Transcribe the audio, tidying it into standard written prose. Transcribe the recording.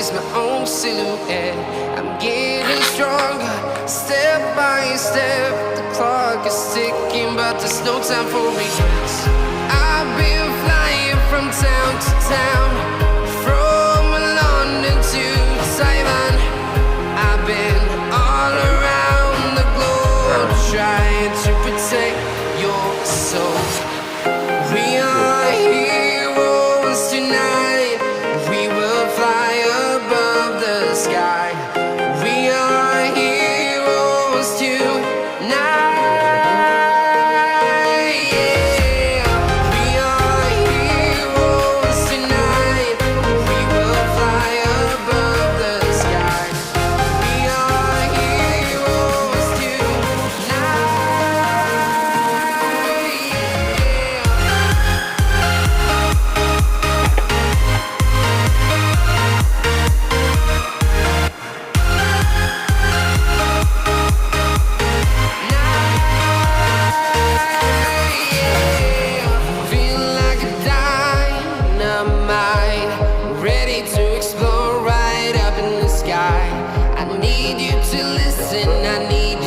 just my own silhouette. I'm getting stronger, step by step. The clock is ticking, but there's no time for regrets. I've been flying from town to town, from London to Taiwan. I've been all around the globe, trying to protect your soul. We are heroes tonight. We will fly above the sky. We are heroes tonight. Yeah. We are heroes tonight. We will fly above the sky. We are heroes feel like a dynamite, ready to explode right up in the sky. I need you to listen, I need